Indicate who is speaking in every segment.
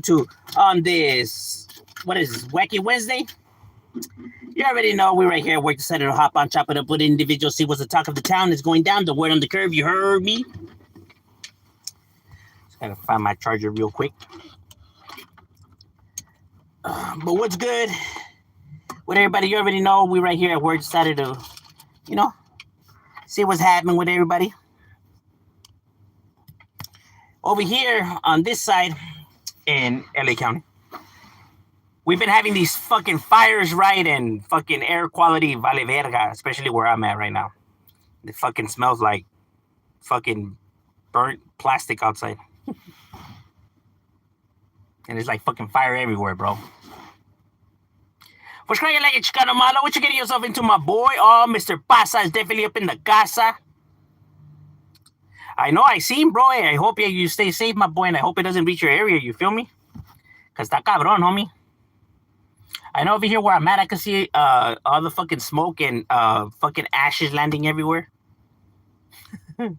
Speaker 1: to on this, what is this, Wacky Wednesday? You already know we right here at work decided to hop on, chop it up with individuals, see what's the talk of the town is going down, the word on the curve, you heard me? Just gotta find my charger real quick. But what's good with everybody? You already know we right here at work decided to, you know, see what's happening with everybody. Over here on this side in LA County, we've been having these fucking fires, right? And fucking air quality vale verga, especially where I'm at right now. It fucking smells like fucking burnt plastic outside. And it's like fucking fire everywhere, bro. What's cracking like a Chicano Malo? What you getting yourself into, my boy? Oh, Mr. Pasa is definitely up in the casa. I know, I seen, bro. I hope you stay safe, my boy, and I hope it doesn't reach your area. You feel me? Because está cabrón, homie. I know over here where I'm at, I can see all the fucking smoke and fucking ashes landing everywhere. I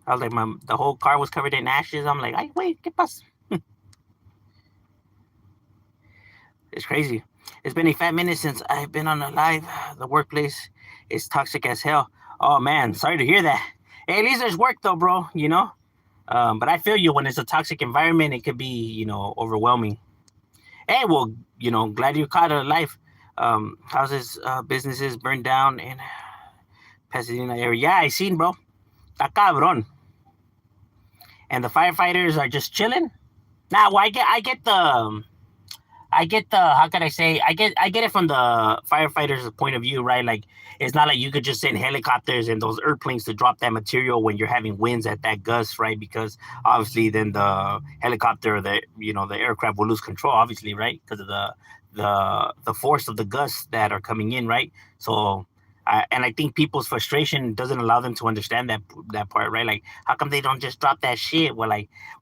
Speaker 1: was like, the whole car was covered in ashes. I'm like, ay, wait, ¿qué pasa? It's crazy. It's been a fat minute since I've been on a live. The workplace is toxic as hell. Oh, man, sorry to hear that. Hey, at least there's work, though, bro, you know? But I feel you, when it's a toxic environment, it could be, overwhelming. Hey, well, glad you caught it alive. Houses, businesses burned down in Pasadena area. Yeah, I seen, bro. Está cabrón. And the firefighters are just chilling. Now, well, I get the, how can I say, I get it from the firefighters' point of view, right? Like, it's not like you could just send helicopters and those airplanes to drop that material when you're having winds at that gust, right? Because obviously then the helicopter, the aircraft will lose control, obviously, right? Because of the force of the gusts that are coming in, right? So and I think people's frustration doesn't allow them to understand that part, right? Like, how come they don't just drop that shit? Well,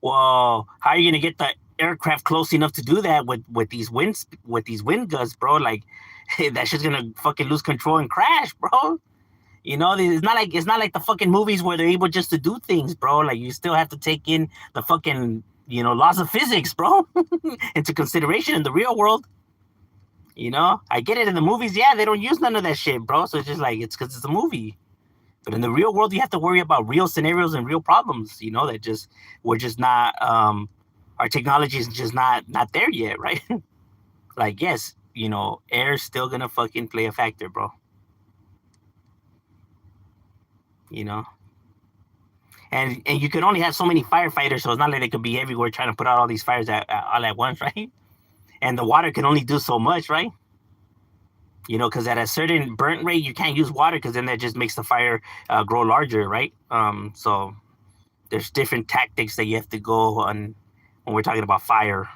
Speaker 1: how are you gonna get the aircraft close enough to do that with these wind gusts, bro? Like, that shit's gonna fucking lose control and crash, bro. It's not like the fucking movies where they're able just to do things, bro. Like, you still have to take in the fucking laws of physics, bro, into consideration in the real world. I get it in the movies. Yeah, they don't use none of that shit, bro. So it's just like, it's because it's a movie. But in the real world, you have to worry about real scenarios and real problems. That we're just not. Our technology is just not there yet, right? Like, yes, air's still gonna fucking play a factor, bro. You know, and you can only have so many firefighters, so it's not like they could be everywhere trying to put out all these fires all at once, right? And the water can only do so much, right? Because at a certain burnt rate, you can't use water because then that just makes the fire grow larger, right? So there's different tactics that you have to go on when we're talking about fire.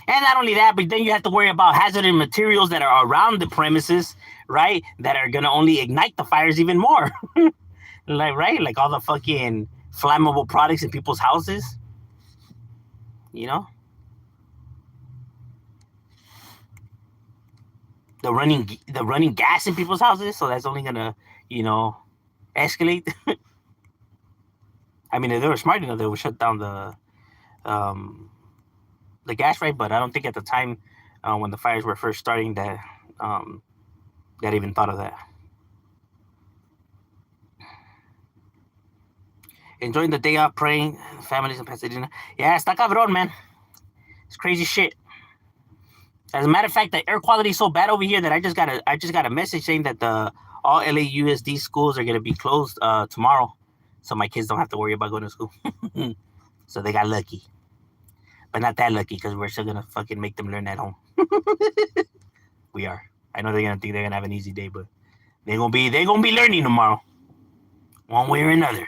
Speaker 1: And not only that, but then you have to worry about hazardous materials that are around the premises, right? That are gonna only ignite the fires even more. Like all the fucking flammable products in people's houses. You know, the running gas in people's houses. So that's only gonna, escalate. I mean, if they were smart enough, they would shut down um, the gas, right? But I don't think at the time when the fires were first starting that even thought of that. Enjoying the day off, praying, families in Pasadena. Yeah, está cabrón, man. It's crazy shit. As a matter of fact, the air quality is so bad over here that I just got a message saying that the all LAUSD schools are gonna be closed tomorrow, so my kids don't have to worry about going to school. So they got lucky, but not that lucky because we're still gonna fucking make them learn at home. We are. I know they're gonna think they're gonna have an easy day, but they're gonna be learning tomorrow, one way or another.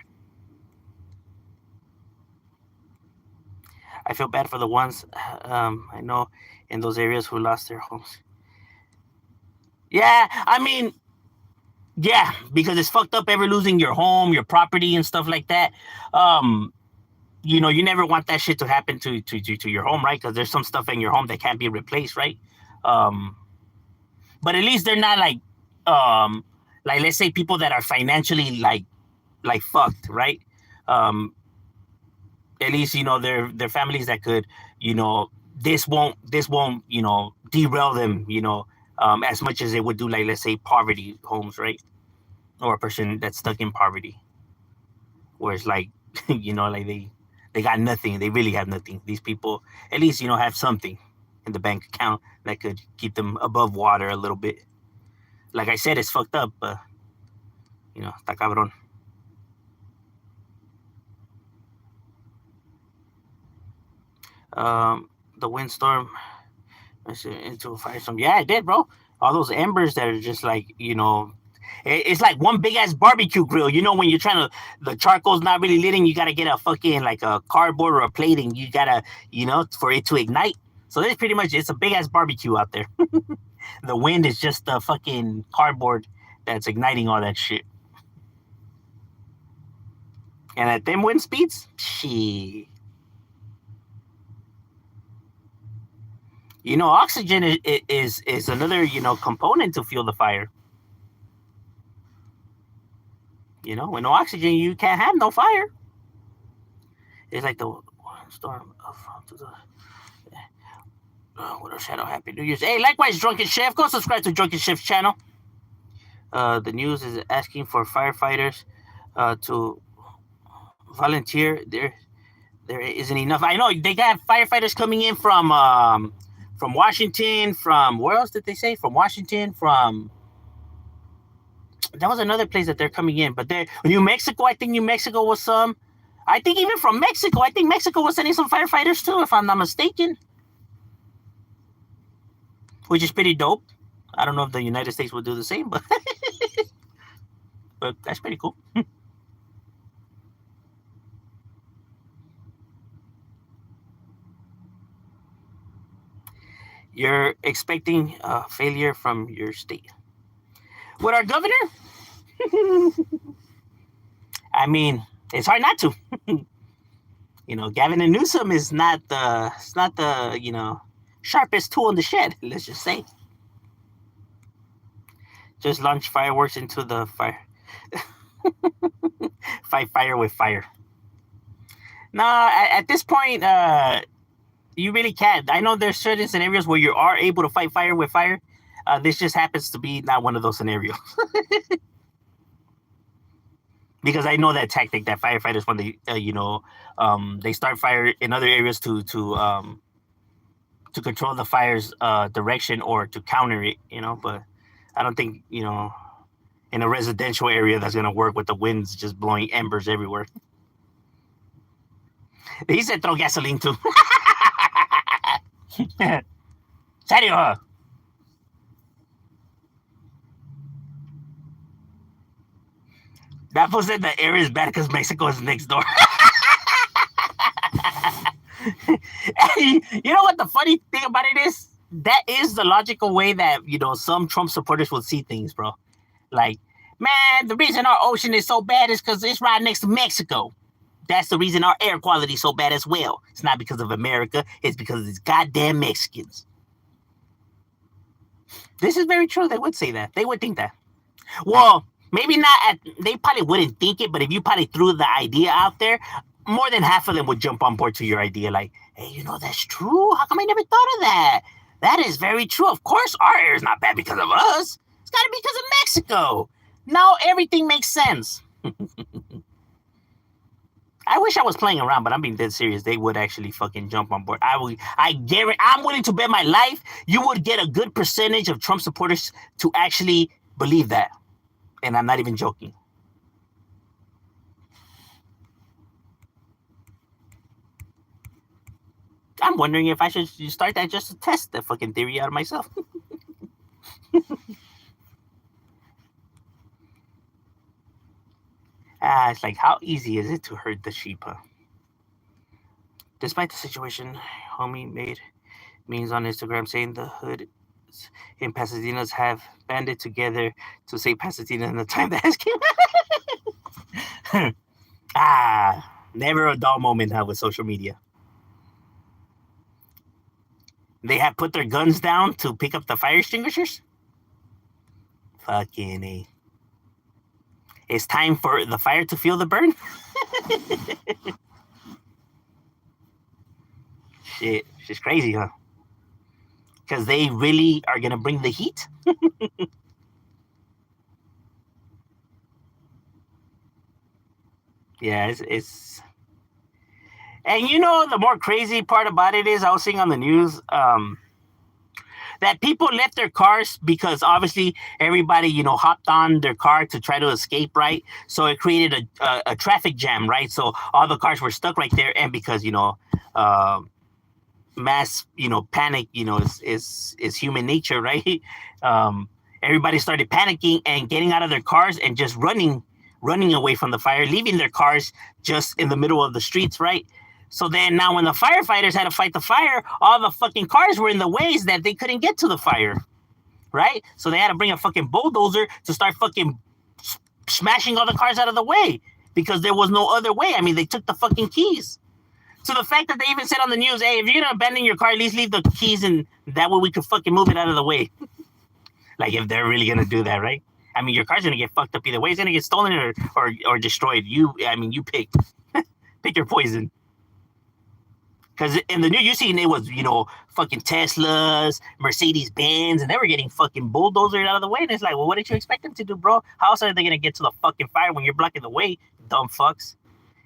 Speaker 1: I feel bad for the ones I know in those areas who lost their homes. Yeah, I mean, yeah, because it's fucked up ever losing your home, your property, and stuff like that. Um, you never want that shit to happen to your home, right? Because there's some stuff in your home that can't be replaced, right? Um, but at least they're not like let's say people that are financially like fucked, right? Um, at least their families that could, this won't derail them, as much as it would do, like, let's say, poverty homes, right? Or a person that's stuck in poverty, where it's like, like they got nothing. They really have nothing. These people at least have something in the bank account that could keep them above water a little bit. Like I said, it's fucked up, but está cabrón. The windstorm into a firestorm. Yeah, it did, bro. All those embers that are just like, it's like one big ass barbecue grill. When you're trying to, the charcoal's not really lit, and you gotta get a fucking, like, a cardboard or a plate, and you gotta, for it to ignite. So it's pretty much, it's a big ass barbecue out there. The wind is just the fucking cardboard that's igniting all that shit. And at them wind speeds, shit. Oxygen is another, component to fuel the fire. With no oxygen, you can't have no fire. It's like the storm of what a shadow. Happy New Year's. Hey, likewise, Drunken Chef. Go subscribe to Drunken Chef's channel. The news is asking for firefighters to volunteer. There isn't enough. I know they got firefighters coming in from Washington. From where else did they say? From Washington. That was another place that they're coming in. But New Mexico. I think New Mexico was some. I think even from Mexico. I think Mexico was sending some firefighters too, if I'm not mistaken. Which is pretty dope. I don't know if the United States will do the same, but but that's pretty cool. You're expecting failure from your state. With our governor? I mean, it's hard not to. Gavin and Newsom is not the sharpest tool in the shed, let's just say. Just launch fireworks into the fire. Fight fire with fire. No, at this point, you really can't. I know there's certain scenarios where you are able to fight fire with fire. This just happens to be not one of those scenarios. Because I know that tactic that firefighters, when they, they start fire in other areas to control the fire's direction or to counter it, but I don't think, in a residential area that's going to work with the winds just blowing embers everywhere. He said throw gasoline too. Serio? That fool said the air is bad because Mexico is next door. You know what the funny thing about it is? That is the logical way that, some Trump supporters will see things, bro. Like, man, the reason our ocean is so bad is because it's right next to Mexico. That's the reason our air quality is so bad as well. It's not because of America. It's because of these goddamn Mexicans. This is very true. They would say that. They would think that. Well, maybe not. They probably wouldn't think it, but if you probably threw the idea out there, more than half of them would jump on board to your idea. Like, hey, that's true. How come I never thought of that? That is very true. Of course, our air is not bad because of us. It's got to be because of Mexico. Now everything makes sense. I wish I was playing around, but I'm being dead serious. They would actually fucking jump on board. I guarantee. I'm willing to bet my life you would get a good percentage of Trump supporters to actually believe that, and I'm not even joking. I'm wondering if I should start that just to test the fucking theory out of myself. It's like, how easy is it to hurt the sheep? Despite the situation, homie made memes on Instagram saying the hood in Pasadena's have banded together to say Pasadena in the time that has came. Never a dull moment with social media. They have put their guns down to pick up the fire extinguishers? Fucking A. It's time for the fire to feel the burn? Shit, she's crazy, huh? Because they really are gonna bring the heat. Yeah, it's and you know the more crazy part about it is I was seeing on the news that people left their cars because obviously everybody hopped on their car to try to escape, right? So it created a traffic jam, right? So all the cars were stuck right there, and because uh, mass panic is human nature, right? um, Everybody started panicking and getting out of their cars and just running away from the fire, leaving their cars just in the middle of the streets, right? So then now when the firefighters had to fight the fire, all the fucking cars were in the ways that they couldn't get to the fire, right? So they had to bring a fucking bulldozer to start fucking smashing all the cars out of the way because there was no other way. I mean, they took the fucking keys. So the fact that they even said on the news, hey, if you're gonna abandon your car, at least leave the keys and that way we could fucking move it out of the way. Like if they're really gonna do that, right? I mean, your car's gonna get fucked up either way. It's gonna get stolen or destroyed. You pick pick your poison. Because in the new you seen it was fucking Teslas, Mercedes Benz, and they were getting fucking bulldozered out of the way. And it's like, well, what did you expect them to do, bro? How else are they gonna get to the fucking fire when you're blocking the way, dumb fucks?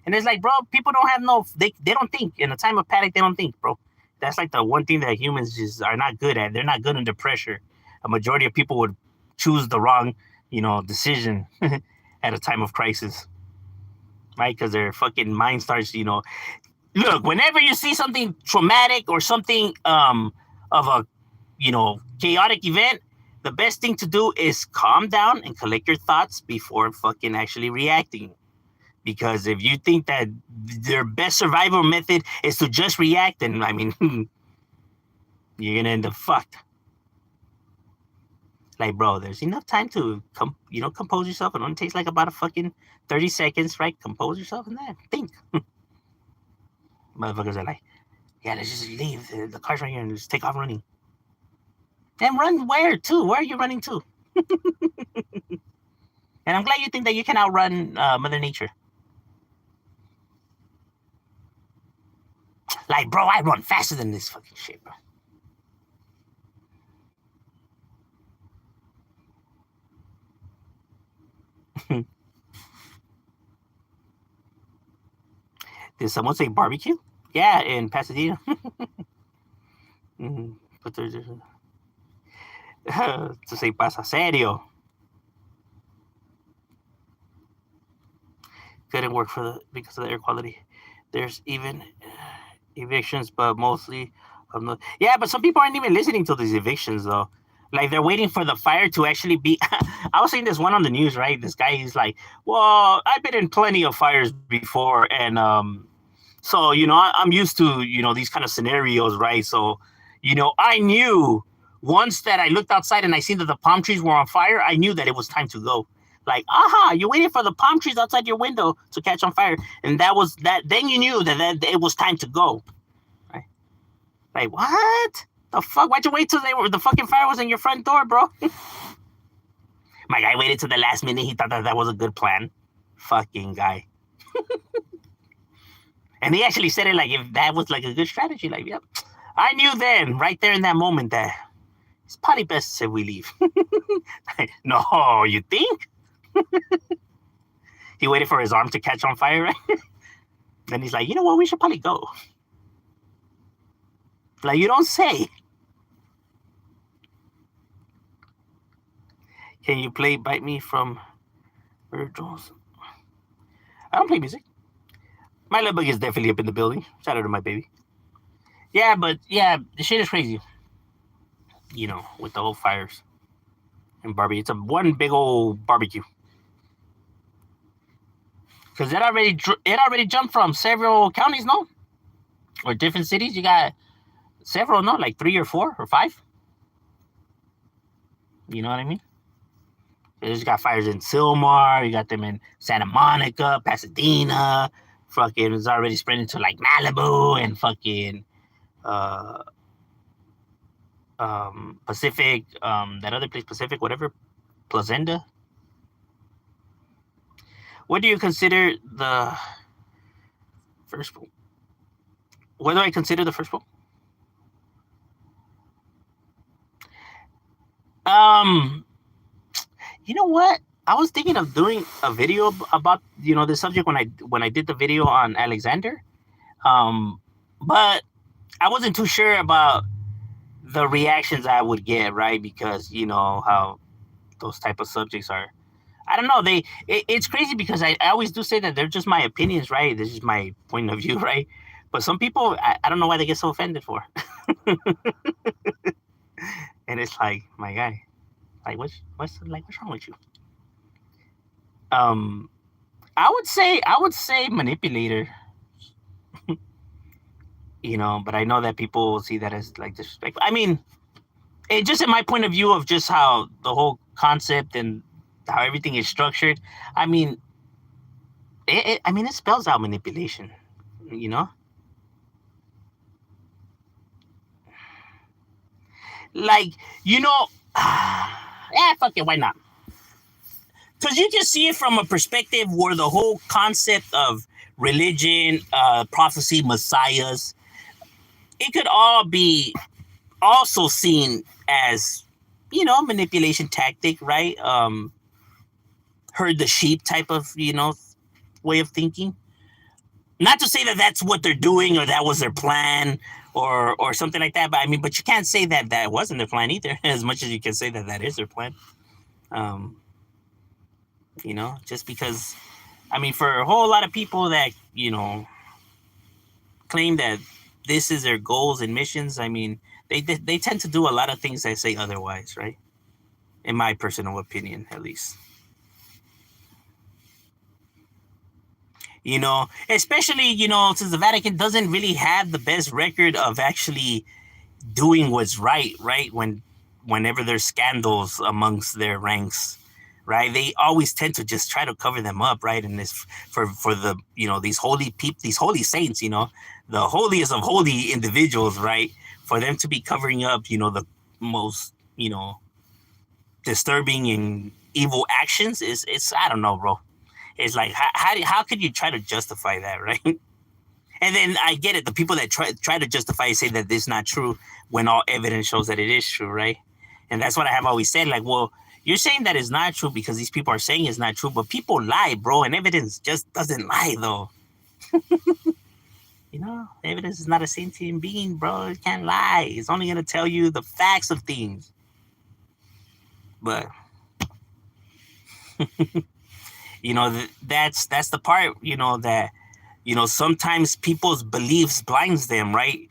Speaker 1: And it's like, bro, people don't have they don't think. In a time of panic, they don't think, bro. That's like the one thing that humans just are not good at. They're not good under pressure. A majority of people would choose the wrong, decision at a time of crisis, right? Because their fucking mind starts, look, whenever you see something traumatic or something of a, chaotic event, the best thing to do is calm down and collect your thoughts before fucking actually reacting. Because if you think that their best survival method is to just react, then I mean, you're gonna end up fucked. Like, bro, there's enough time to compose yourself. It only takes like about a fucking 30 seconds, right? Compose yourself and then think. Motherfuckers are like, yeah, let's just leave. The car's right here and just take off running. And run where too? Where are you running to? And I'm glad you think that you can outrun Mother Nature. Like, bro, I run faster than this fucking shit, bro. Did someone say barbecue? Yeah, in Pasadena. But there's to say pasa serio. Couldn't work because of the air quality. There's even evictions, but mostly yeah, but some people aren't even listening to these evictions though. Like they're waiting for the fire to actually be. I was seeing this one on the news, right? This guy is like, "Well, I've been in plenty of fires before, and so I'm used to these kind of scenarios, right? So, I knew once that I looked outside and I seen that the palm trees were on fire, I knew that it was time to go. Like, aha, you waited for the palm trees outside your window to catch on fire, and that was that. Then you knew that it was time to go. Right? Like, what? The fuck? Why'd you wait till the fucking fire was in your front door, bro? My guy waited to the last minute. He thought that was a good plan. Fucking guy. And he actually said it like if that was like a good strategy. Like, yep. I knew then, right there in that moment, that it's probably best if we leave. No, you think? He waited for his arm to catch on fire, right? Then he's like, you know what? We should probably go. Like, you don't say. Can you play Bite Me from Virgil's? I don't play music. My little bug is definitely up in the building. Shout out to my baby. Yeah, but yeah, the shit is crazy. With the whole fires and barbecue. It's a one big old barbecue. Because it already jumped from several counties, no? Or different cities. You got several, no? Like 3 or 4 or 5. You know what I mean? You got fires in Sylmar. You got them in Santa Monica, Pasadena. Fucking it's already spreading to like Malibu and fucking Pacific, that other place, Pacific, whatever, Placentia. What do you consider the first pool? What do I consider the first pool? Um, you know what? I was thinking of doing a video about the subject when I did the video on Alexander. Um, but I wasn't too sure about the reactions I would get, right? Because you know how those type of subjects are. I don't know. It's crazy because I always do say that they're just my opinions, right? This is my point of view, right? But some people, I don't know why they get so offended for. And it's like, my guy, like, what's wrong with you? Um, I would say manipulator, but I know that people will see that as like disrespect. I mean, it just in my point of view of just how the whole concept and how everything is structured. I mean, it spells out manipulation. You know, like you know, yeah, fuck it, why not? Because you can see it from a perspective where the whole concept of religion, prophecy, messiahs, it could all be also seen as manipulation tactic, right? Herd the sheep type of way of thinking. Not to say that that's what they're doing or that was their plan or something like that, but I mean, but you can't say that that wasn't their plan either, as much as you can say that that is their plan. Um, just because, I mean, for a whole lot of people that claim that this is their goals and missions, I mean, they tend to do a lot of things that say otherwise, right? In my personal opinion, at least. Especially since the Vatican doesn't really have the best record of actually doing what's right, whenever there's scandals amongst their ranks, right? They always tend to just try to cover them up, right? And this for the these these holy saints, the holiest of holy individuals, right? For them to be covering up, the most disturbing and evil actions is it's I don't know, bro. It's like how could you try to justify that, right? And then I get it. The people that try to justify say that this is not true when all evidence shows that it is true, right? And that's what I have always said. Like, well, you're saying that it's not true because these people are saying it's not true, but people lie, bro, and evidence just doesn't lie, though. Evidence is not a sentient being, bro. It can't lie. It's only gonna tell you the facts of things. But that's the part, that sometimes people's beliefs blinds them, right?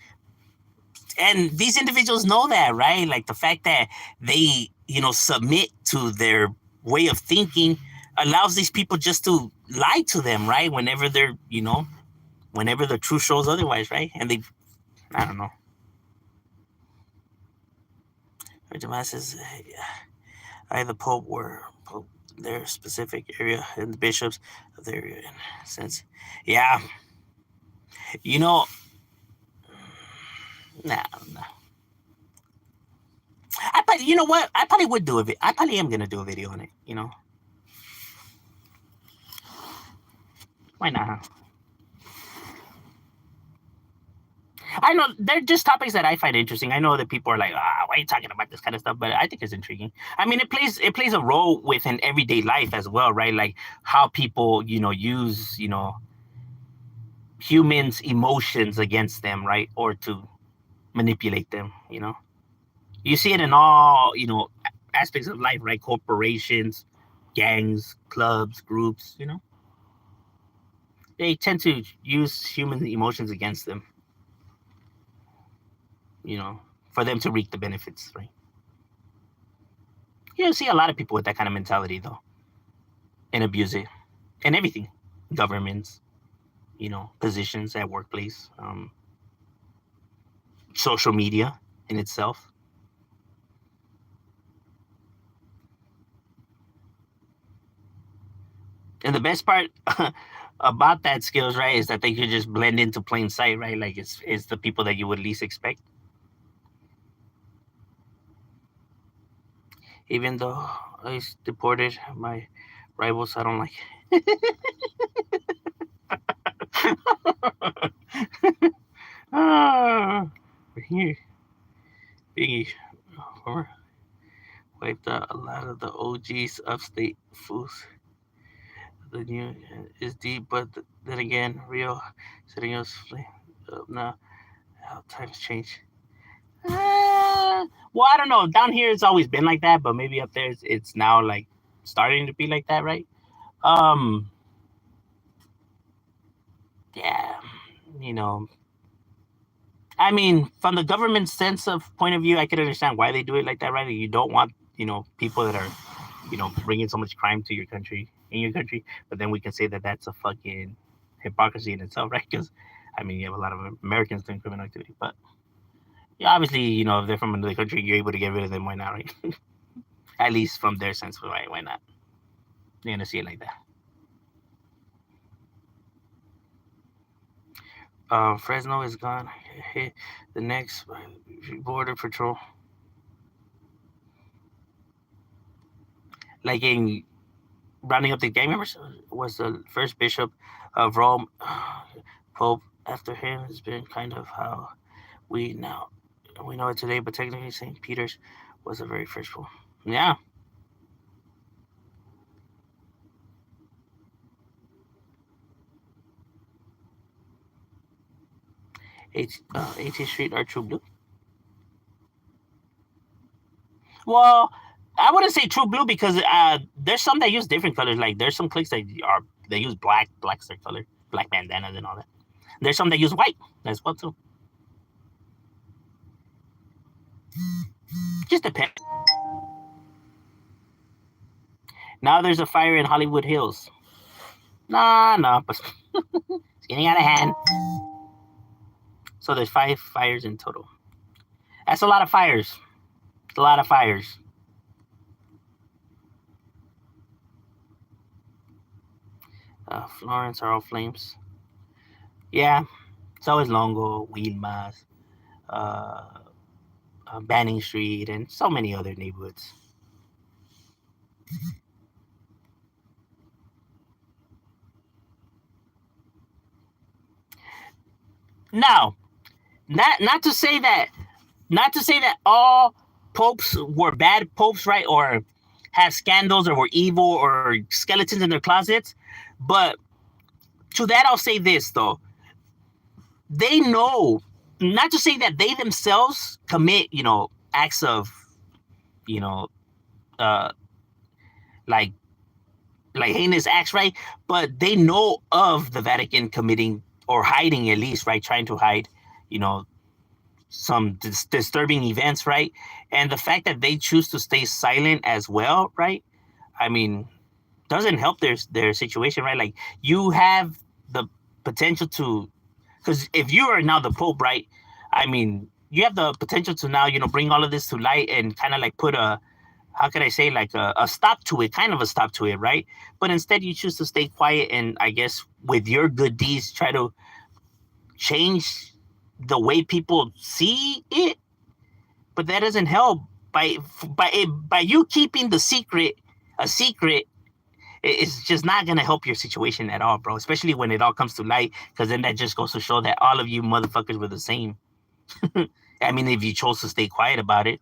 Speaker 1: And these individuals know that, right? Like the fact that they submit to their way of thinking allows these people just to lie to them, right? Whenever the truth shows otherwise, right? And they, I don't know. Jamal says, I, the Pope, were Pope, their specific area and the bishops of their area. Since, yeah, you know, nah, nah. You know what? I probably would do a video. I probably am gonna do a video on it. Why not? Huh? I know they're just topics that I find interesting. I know that people are like, why are you talking about this kind of stuff? But I think it's intriguing. I mean, it plays a role within everyday life as well, right? Like how people, use, humans' emotions against them, right? Or to manipulate them, You see it in all, aspects of life, right? Corporations, gangs, clubs, groups, They tend to use human emotions against them, for them to reap the benefits, right? You see a lot of people with that kind of mentality, though, and abuse it and everything. Governments, positions at workplace, social media in itself. And the best part about that skills, right, is that they could just blend into plain sight, right? Like it's the people that you would least expect. Even though I deported my rivals, I don't like. Ah, here, Biggie, wiped out a lot of the OGs upstate fools. The new is deep, but then again, real setting us flame up now. How times change. Well, I don't know. Down here, it's always been like that, but maybe up there, it's now like starting to be like that, right? Um, yeah, you know, I mean, from the government sense of point of view, I can understand why they do it like that, right? You don't want, people that are, bringing so much crime to your country, but then we can say that that's a fucking hypocrisy in itself, right? Because, I mean, you have a lot of Americans doing criminal activity, but yeah, obviously, if they're from another country, you're able to get rid of them. Why not, right? At least from their sense, why not? They're gonna see it like that. Fresno is gone. Hey, the next border patrol, like in rounding up the gang members, was the first bishop of Rome. Pope after him has been kind of how we now we know it today, but technically Saint Peter's was the very first pope. Yeah, 18th Street are true blue. Well, I wouldn't say true blue because there's some that use different colors. Like there's some cliques that are they use black's their color, black bandanas and all that. There's some that use white as well too. Just depends. Now there's a fire in Hollywood Hills. Nah, but it's getting out of hand. So there's 5 fires in total. That's a lot of fires. It's a lot of fires. Florence are all flames. Yeah, so is Longo, Wilmas, uh, Banning Street, and so many other neighborhoods. Now, not to say that all popes were bad popes, right? Or had scandals or were evil or skeletons in their closets. But to that, I'll say this though: they know. Not to say that they themselves commit, acts of, you know, uh, like heinous acts, right? But they know of the Vatican committing or hiding, at least, right? Trying to hide, you know, some disturbing events, right? And the fact that they choose to stay silent as well, right? I mean, doesn't help their situation, right? Like you have the potential to, because if you are now the Pope, right? I mean, you have the potential to now, bring all of this to light and kind of like put a, how could I say, like a stop to it, kind of a stop to it, right? But instead, you choose to stay quiet and I guess with your good deeds, try to change the way people see it. But that doesn't help by you keeping the secret a secret. It's just not gonna help your situation at all, bro. Especially when it all comes to light, because then that just goes to show that all of you motherfuckers were the same. I mean, if you chose to stay quiet about it,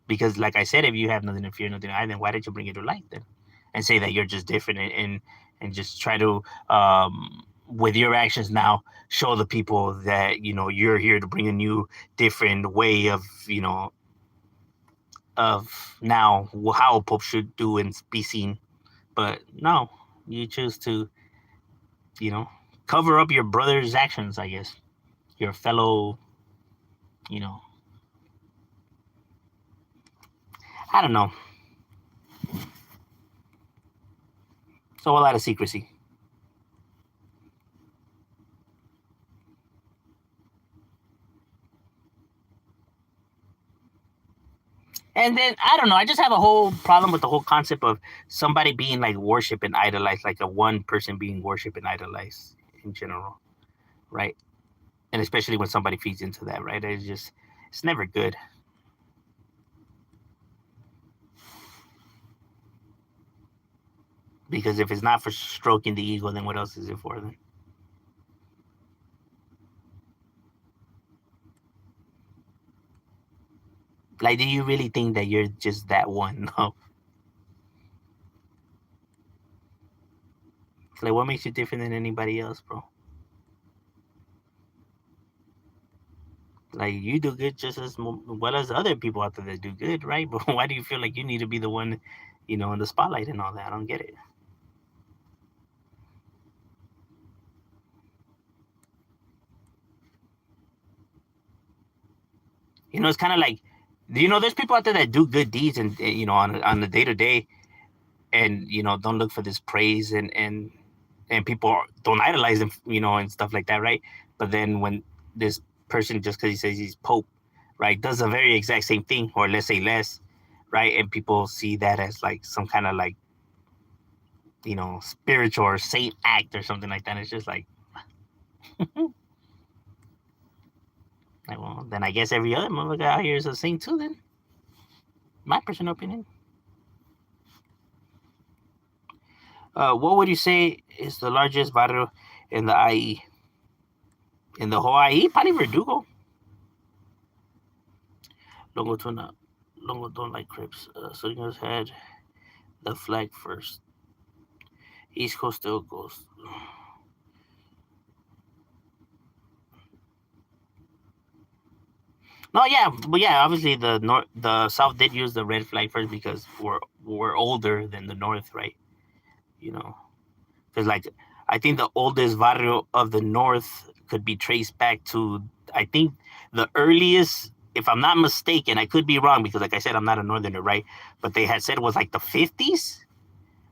Speaker 1: because like I said, if you have nothing to fear, nothing to hide, then why did you bring it to light then, and say that you're just different and just try to with your actions now show the people that you're here to bring a new, different way of now how a pope should do and be seen. But no, you choose to, you know, cover up your brother's actions, I guess. Your fellow, you know, I don't know. So a lot of secrecy. And then I don't know. I just have a whole problem with the whole concept of somebody being like worship and idolized, like a one person being worship and idolized in general, right? And especially when somebody feeds into that, right? It's never good. Because if it's not for stroking the ego, then what else is it for? Then Like, do you really think that you're just that one? No. Like, what makes you different than anybody else, bro? Like, you do good just as well as other people out there that do good, right? But why do you feel like you need to be the one, in the spotlight and all that? I don't get it. It's kind of like, there's people out there that do good deeds and on the day to day, and don't look for this praise and people don't idolize him, and stuff like that, right? But then when this person, just because he says he's Pope, right, does a very exact same thing, or let's say less, right, and people see that as like some kind of like, spiritual or saint act or something like that. It's just like, well, then I guess every other motherfucker out here is a saint too. Then, my personal opinion. What would you say is the largest barrio in the IE? In the whole IE? Probably Verdugo. Longo Tuna. Longo don't like Crips. Sodinos had the flag first. East Coast still goes. No, yeah, but yeah, obviously the South did use the red flag first because we're older than the North, right? You know, because like I think the oldest barrio of the North could be traced back to, I think, the earliest. If I'm not mistaken, I could be wrong because, like I said, I'm not a Northerner, right? But they had said it was like the 50s,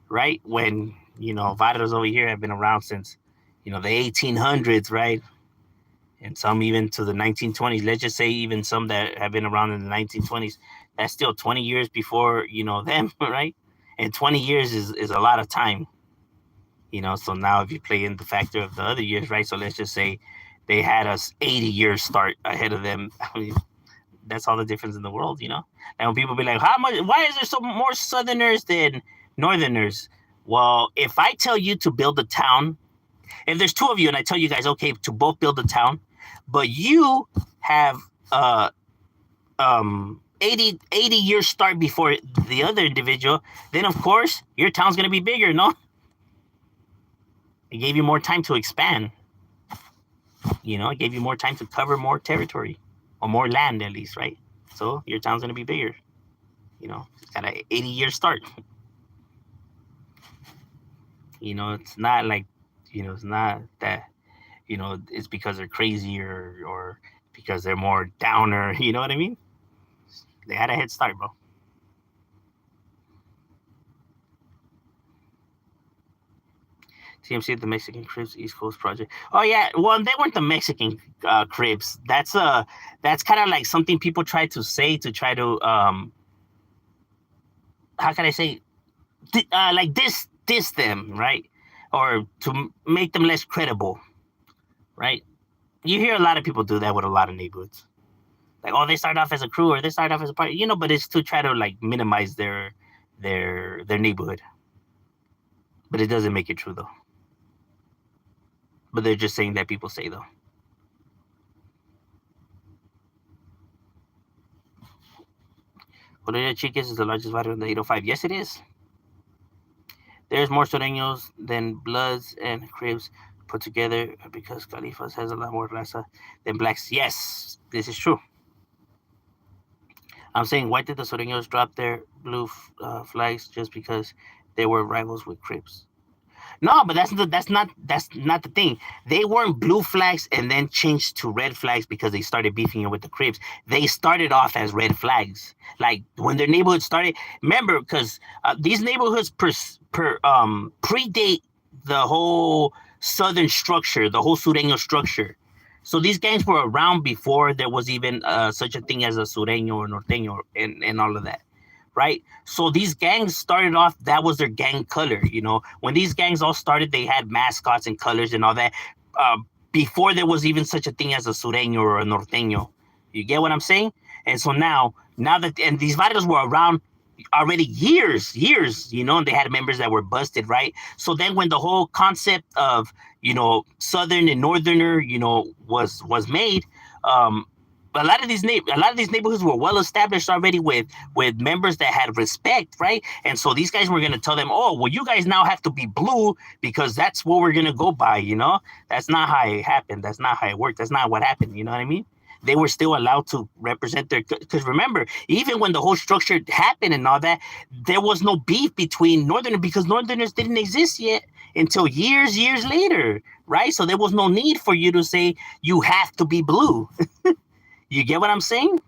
Speaker 1: right? When barrios over here have been around since the 1800s, right? And some even to the 1920s. Let's just say even some that have been around in the 1920s. That's still 20 years before them, right? And 20 years is a lot of time, So now if you play in the factor of the other years, right? So let's just say they had us 80 years start ahead of them. I mean, that's all the difference in the world. And when people be like, how much? Why is there so more Southerners than Northerners? Well, if I tell you to build a town, if there's two of you and I tell you guys, okay, to both build a town, but you have 80 years start before the other individual, then of course your town's gonna be bigger, no? It gave you more time to expand. It gave you more time to cover more territory or more land at least, right? So your town's gonna be bigger. It's got an 80-year start. It's not like, it's not that, it's because they're crazy or because they're more downer. You know what I mean? They had a head start, bro. TMC, the Mexican Cribs East Coast Project. Oh yeah, well they weren't the Mexican Cribs. That's kind of like something people try to say to try to how can I say, like diss them, right? Or to make them less credible, right? You hear a lot of people do that with a lot of neighborhoods. Like, oh, they start off as a crew or they start off as a party, but it's to try to like minimize their neighborhood. But it doesn't make it true though. But they're just saying that people say though. Correria Chiques is the largest barrio in the 805. Yes, it is. There's more Sureños than Bloods and Cribs put together because Califas has a lot more raza than blacks. Yes, this is true. I'm saying, why did the Sureños drop their blue flags just because they were rivals with Crips? No, but that's not the thing. They weren't blue flags and then changed to red flags because they started beefing it with the Crips. They started off as red flags. Like when their neighborhood started. Remember, because these neighborhoods predate the whole southern structure, the whole Sureño structure. So these gangs were around before there was even such a thing as a Sureño or Norteño and all of that, right? So these gangs started off, that was their gang color. When these gangs all started, they had mascots and colors and all that before there was even such a thing as a Sureño or a Norteño. You get what I'm saying? And so now that, and these barrios were around already years, and they had members that were busted, right? So then when the whole concept of, Southern and Northerner, was made, a lot of these neighborhoods were well established already with members that had respect, right? And so these guys were going to tell them, oh, well, you guys now have to be blue because that's what we're going to go by. That's not how it happened. That's not how it worked. That's not what happened. You know what I mean? They were still allowed to represent their, because remember, even when the whole structure happened and all that, there was no beef between northerners because northerners didn't exist yet until years later, right? So there was no need for you to say you have to be blue. You get what I'm saying?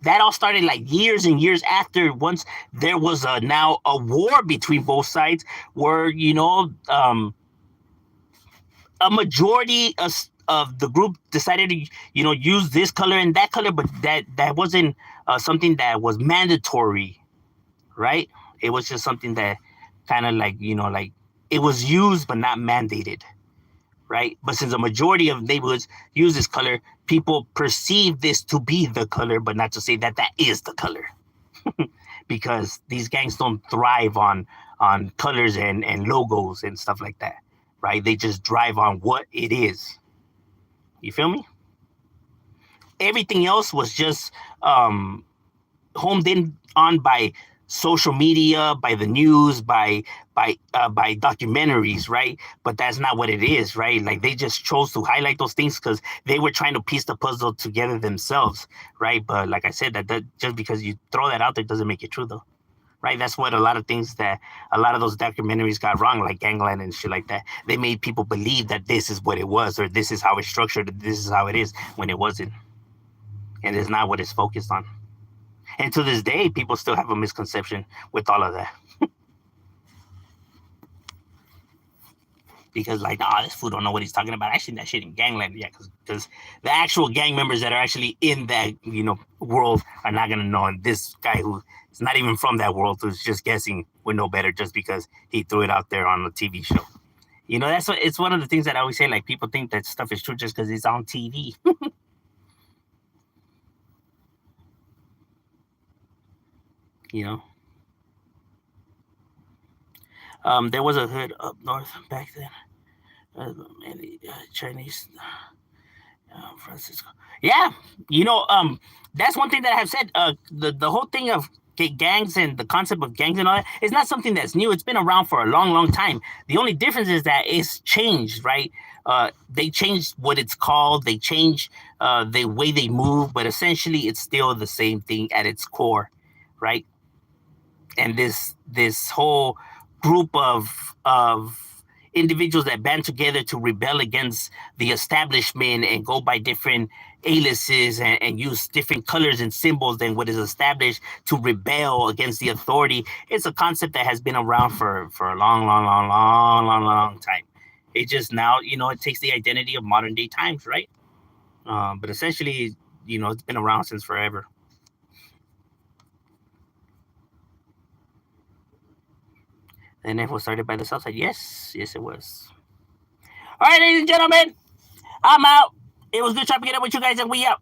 Speaker 1: That all started like years and years after, once there was now a war between both sides where, a majority of the group decided to, use this color and that color, but that wasn't something that was mandatory, right? It was just something that kind of like, like it was used but not mandated, right? But since a majority of neighborhoods use this color, people perceive this to be the color, but not to say that that is the color, because these gangs don't thrive on colors and logos and stuff like that, right? They just drive on what it is. You feel me? Everything else was just homed in on by social media, by the news, by documentaries, right? But that's not what it is, right? Like they just chose to highlight those things because they were trying to piece the puzzle together themselves, right? But like I said, that just because you throw that out there doesn't make it true, though. Right, that's what a lot of those documentaries got wrong, like Gangland and shit like that. They made people believe that this is what it was, or this is how it's structured, or this is how it is, when it wasn't, and it's not what it's focused on. And to this day, people still have a misconception with all of that. Because like, nah, this fool don't know what he's talking about. Actually, that shit in Gangland, yeah, because the actual gang members that are actually in that world are not gonna know. And this guy who is not even from that world, who's just guessing, would know better just because he threw it out there on a TV show. That's what it's one of the things that I always say. Like people think that stuff is true just because it's on TV. you know, there was a hood up north back then. Many Chinese Francisco. Yeah, that's one thing that I have said. The whole thing of gangs and the concept of gangs and all that is not something that's new. It's been around for a long, long time. The only difference is that it's changed, right? They changed what it's called. They changed the way they move, but essentially, it's still the same thing at its core, right? And this whole group of individuals that band together to rebel against the establishment and go by different aliases and use different colors and symbols than what is established to rebel against the authority. It's a concept that has been around for a long, long, long, long, long, long time. It just now, it takes the identity of modern day times, right? But essentially, it's been around since forever. And it was started by the South Side. Yes, it was. All right, ladies and gentlemen, I'm out. It was good trying to get up with you guys, and we out.